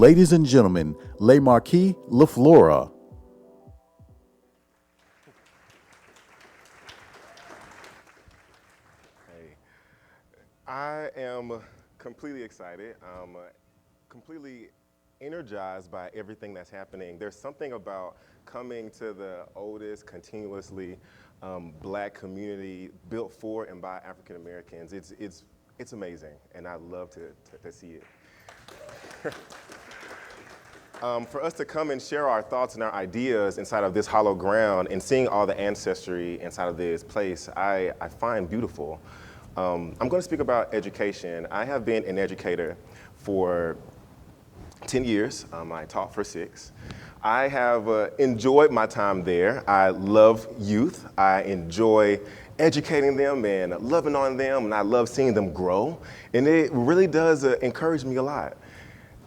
Ladies and gentlemen, Marquee La Flora. Hey, I am completely excited. I'm completely energized by everything that's happening. There's something about coming to the oldest continuously black community built for and by African Americans. It's amazing, and I love to see it. For us to come and share our thoughts and our ideas inside of this hollow ground and seeing all the ancestry inside of this place, I find beautiful. I'm going to speak about education. I have been an educator for 10 years. I taught for 6. I have enjoyed my time there. I love youth. I enjoy educating them and loving on them, and I love seeing them grow. And it really does encourage me a lot.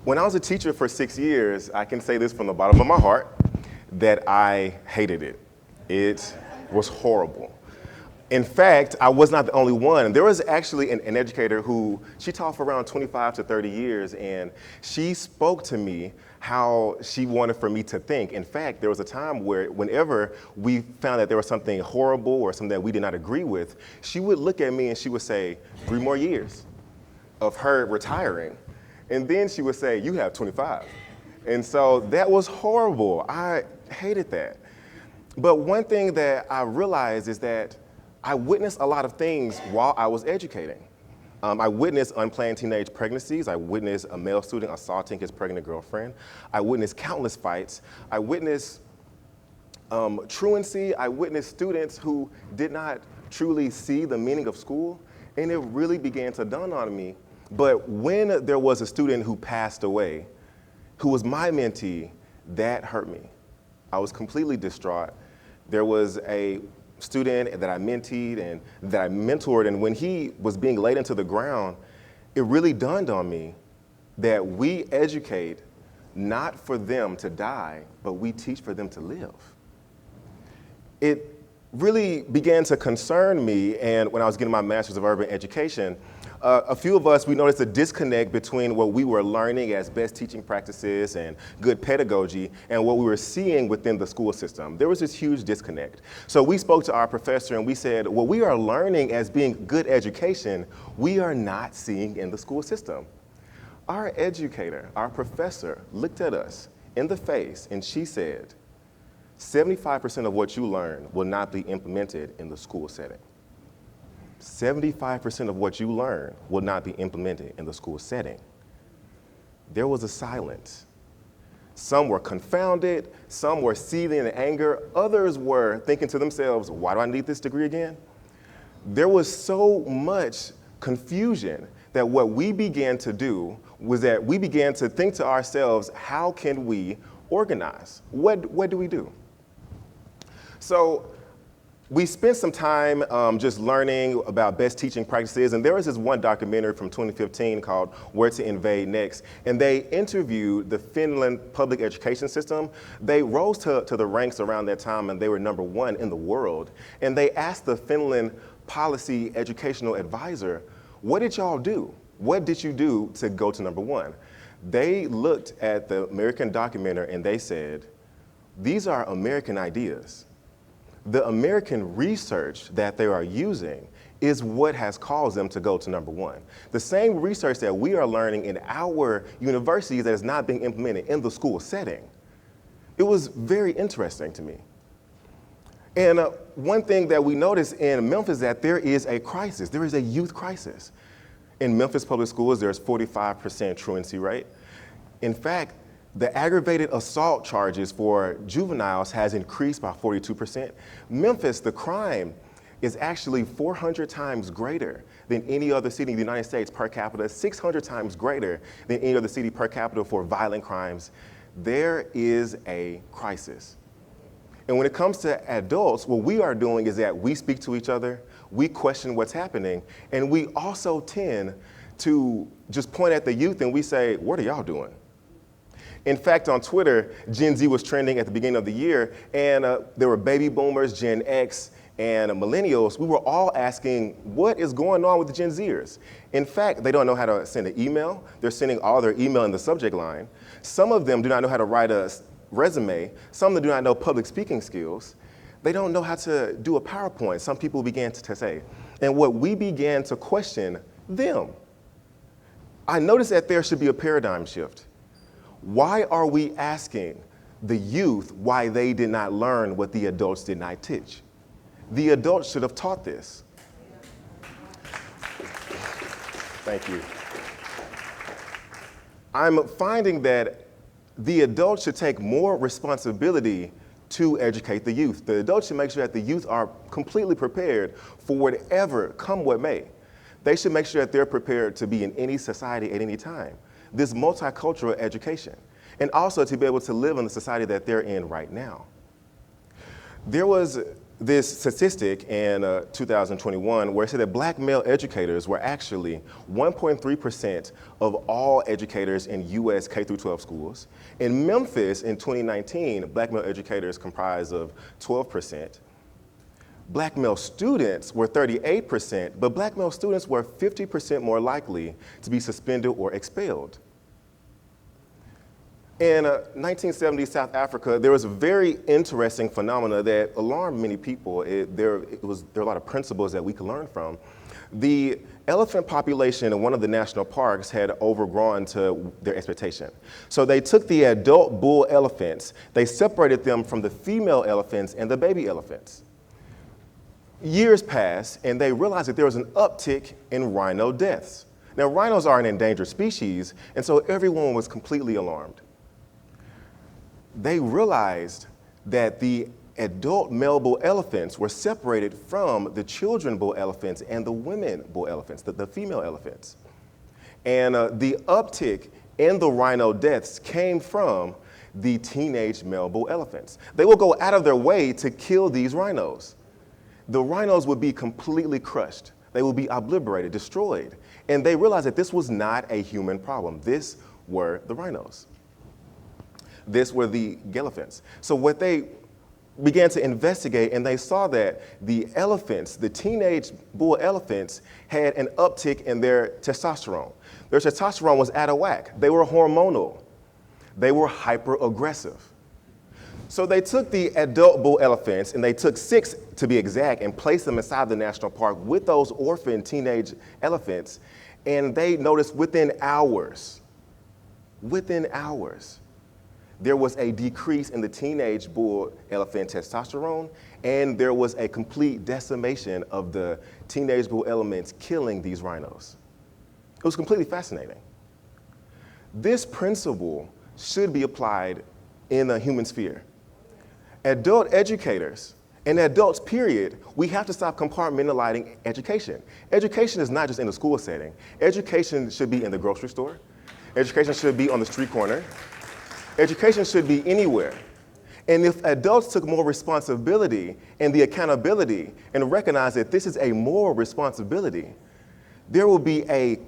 When I was a teacher for 6 years, I can say this from the bottom of my heart, that I hated it. It was horrible. In fact, I was not the only one. There was actually an educator who, she taught for around 25 to 30 years, and she spoke to me how she wanted for me to think. In fact, there was a time where whenever we found that there was something horrible or something that we did not agree with, she would look at me and she would say, 3 more years of her retiring. And then she would say, you have 25. And so that was horrible. I hated that. But one thing that I realized is that I witnessed a lot of things while I was educating. I witnessed unplanned teenage pregnancies. I witnessed a male student assaulting his pregnant girlfriend. I witnessed countless fights. I witnessed truancy. I witnessed students who did not truly see the meaning of school. And it really began to dawn on me. But when there was a student who passed away, who was my mentee, that hurt me. I was completely distraught. There was a student that I menteed and that I mentored, and when he was being laid into the ground, it really dawned on me that we educate not for them to die, but we teach for them to live. It really began to concern me, and when I was getting my Master's of Urban Education, a few of us, we noticed a disconnect between what we were learning as best teaching practices and good pedagogy and what we were seeing within the school system. There was this huge disconnect. So we spoke to our professor and we said, what we are learning as being good education, we are not seeing in the school system. Our educator, our professor, looked at us in the face and she said, 75% of what you learn will not be implemented in the school setting. 75% of what you learn will not be implemented in the school setting. There was a silence. Some were confounded, some were seething in anger, others were thinking to themselves, why do I need this degree again? There was so much confusion that what we began to do was that we began to think to ourselves, how can we organize? What do we do? So we spent some time just learning about best teaching practices, and there was this one documentary from 2015 called Where to Invade Next, and they interviewed the Finland public education system. They rose to the ranks around that time, and they were #1 in the world. And they asked the Finland policy educational advisor, what did y'all do? What did you do to go to #1? They looked at the American documentary and they said, these are American ideas. The American research that they are using is what has caused them to go to #1. The same research that we are learning in our universities that is not being implemented in the school setting. It was very interesting to me. And one thing that we noticed in Memphis is that there is a crisis. There is a youth crisis. In Memphis public schools, there's 45% truancy rate. In fact, the aggravated assault charges for juveniles has increased by 42%. Memphis, the crime is actually 400 times greater than any other city in the United States per capita, 600 times greater than any other city per capita for violent crimes. There is a crisis. And when it comes to adults, what we are doing is that we speak to each other, we question what's happening, and we also tend to just point at the youth and we say, what are y'all doing? In fact, on Twitter, Gen Z was trending at the beginning of the year, and there were baby boomers, Gen X, and millennials, we were all asking, what is going on with the Gen Zers? In fact, they don't know how to send an email. They're sending all their email in the subject line. Some of them do not know how to write a resume. Some of them do not know public speaking skills. They don't know how to do a PowerPoint, some people began to say. And what we began to question them. I noticed that there should be a paradigm shift. Why are we asking the youth why they did not learn what the adults did not teach? The adults should have taught this. Thank you. I'm finding that the adults should take more responsibility to educate the youth. The adults should make sure that the youth are completely prepared for whatever, come what may. They should make sure that they're prepared to be in any society at any time. This multicultural education, and also to be able to live in the society that they're in right now. There was this statistic in 2021 where it said that black male educators were actually 1.3% of all educators in U.S. K-12 schools. In Memphis in 2019, black male educators comprised of 12%. Black male students were 38%, but black male students were 50% more likely to be suspended or expelled. In 1970 South Africa, there was a very interesting phenomena that alarmed many people. There are a lot of principles that we can learn from. The elephant population in one of the national parks had overgrown to their expectation. So they took the adult bull elephants, they separated them from the female elephants and the baby elephants. Years passed, and they realized that there was an uptick in rhino deaths. Now, rhinos are an endangered species, and so everyone was completely alarmed. They realized that the adult male bull elephants were separated from the children bull elephants and the women bull elephants, the female elephants. And the uptick in the rhino deaths came from the teenage male bull elephants. They will go out of their way to kill these rhinos. The rhinos would be completely crushed. They will be obliterated, destroyed. And they realized that this was not a human problem. This were the rhinos. This were the elephants. So what they began to investigate, and they saw that the elephants, the teenage bull elephants, had an uptick in their testosterone. Their testosterone was out of whack. They were hormonal. They were hyper-aggressive. So they took the adult bull elephants, and they took 6 to be exact, and placed them inside the national park with those orphan teenage elephants, and they noticed within hours, there was a decrease in the teenage bull elephant testosterone, and there was a complete decimation of the teenage bull elephants killing these rhinos. It was completely fascinating. This principle should be applied in the human sphere. Adult educators, and adults, period, we have to stop compartmentalizing education. Education is not just in the school setting. Education should be in the grocery store. Education should be on the street corner. Education should be anywhere. And if adults took more responsibility and the accountability and recognize that this is a moral responsibility, there will be a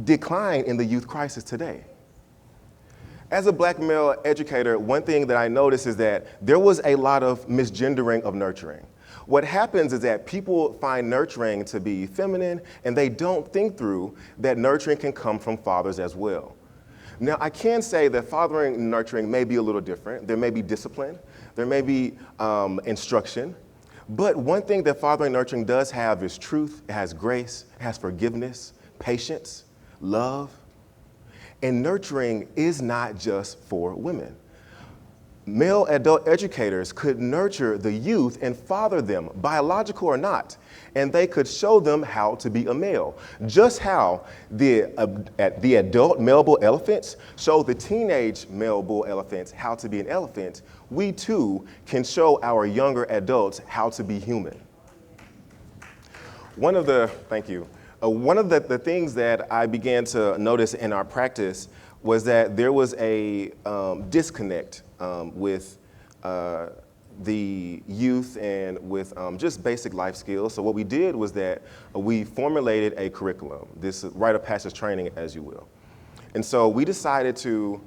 decline in the youth crisis today. As a black male educator, one thing that I noticed is that there was a lot of misgendering of nurturing. What happens is that people find nurturing to be feminine, and they don't think through that nurturing can come from fathers as well. Now, I can say that fathering and nurturing may be a little different. There may be discipline, there may be instruction, but one thing that fathering and nurturing does have is truth, it has grace, it has forgiveness, patience, love. And nurturing is not just for women. Male adult educators could nurture the youth and father them, biological or not, and they could show them how to be a male. Just how the adult male bull elephants show the teenage male bull elephants how to be an elephant, we too can show our younger adults how to be human. One of the things that I began to notice in our practice was that there was a disconnect with the youth and with just basic life skills. So what we did was that we formulated a curriculum, this rite of passage training, as you will. And so we decided to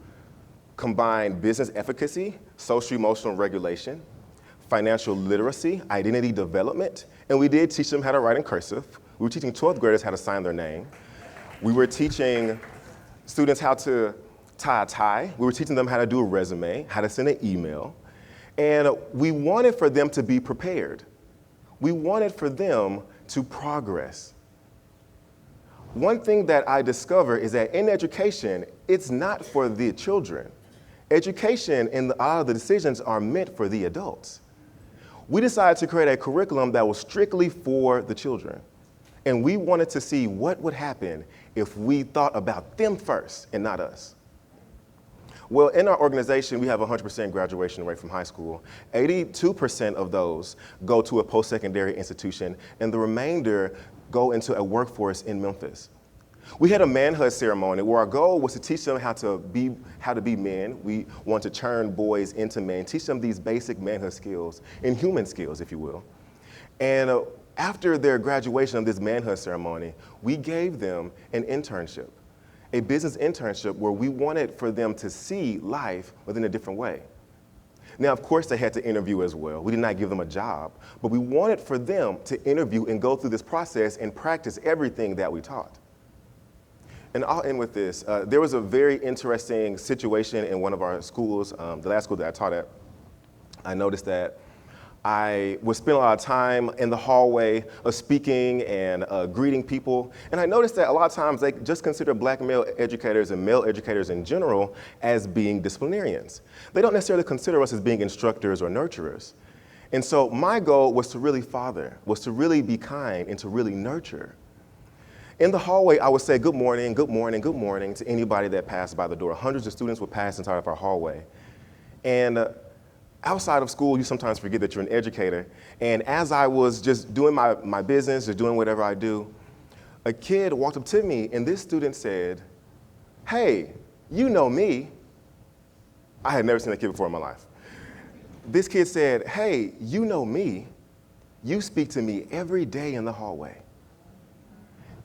combine business efficacy, social emotional regulation, financial literacy, identity development, and we did teach them how to write in cursive. We were teaching 12th graders how to sign their name. We were teaching students how to tie a tie. We were teaching them how to do a resume, how to send an email. And we wanted for them to be prepared. We wanted for them to progress. One thing that I discovered is that in education, it's not for the children. Education and all of the decisions are meant for the adults. We decided to create a curriculum that was strictly for the children. And we wanted to see what would happen if we thought about them first and not us. Well, in our organization, we have a 100% graduation rate from high school. 82% of those go to a post-secondary institution, and the remainder go into a workforce in Memphis. We had a manhood ceremony where our goal was to teach them how to be men. We want to turn boys into men, teach them these basic manhood skills and human skills, if you will. And after their graduation of this manhood ceremony, we gave them an internship, a business internship where we wanted for them to see life within a different way. Now, of course, they had to interview as well. We did not give them a job, but we wanted for them to interview and go through this process and practice everything that we taught. And I'll end with this. There was a very interesting situation in one of our schools, the last school that I taught at. I noticed that I would spend a lot of time in the hallway speaking and greeting people. And I noticed that a lot of times they just consider black male educators and male educators in general as being disciplinarians. They don't necessarily consider us as being instructors or nurturers. And so my goal was to really father, was to really be kind and to really nurture. In the hallway, I would say good morning, good morning, good morning to anybody that passed by the door. Hundreds of students would pass inside of our hallway. And outside of school, you sometimes forget that you're an educator. And as I was just doing my business or doing whatever I do, a kid walked up to me and this student said, "Hey, you know me." I had never seen that kid before in my life. This kid said, "Hey, you know me. You speak to me every day in the hallway."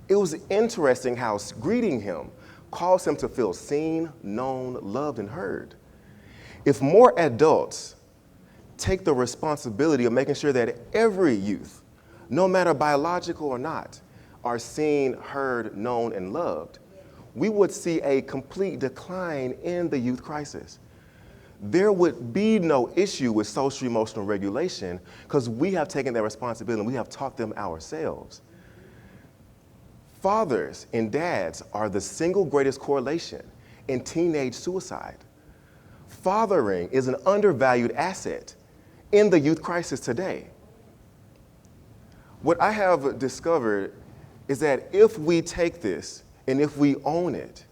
It was interesting how greeting him caused him to feel seen, known, loved, and heard. If more adults take the responsibility of making sure that every youth, no matter biological or not, are seen, heard, known, and loved, we would see a complete decline in the youth crisis. There would be no issue with social emotional regulation because we have taken that responsibility and we have taught them ourselves. Fathers and dads are the single greatest correlation in teenage suicide. Fathering is an undervalued asset in the youth crisis today. What I have discovered is that if we take this and if we own it,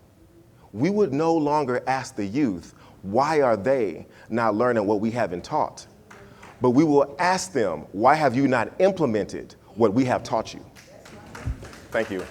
we would no longer ask the youth, why are they not learning what we haven't taught? But we will ask them, why have you not implemented what we have taught you? Thank you.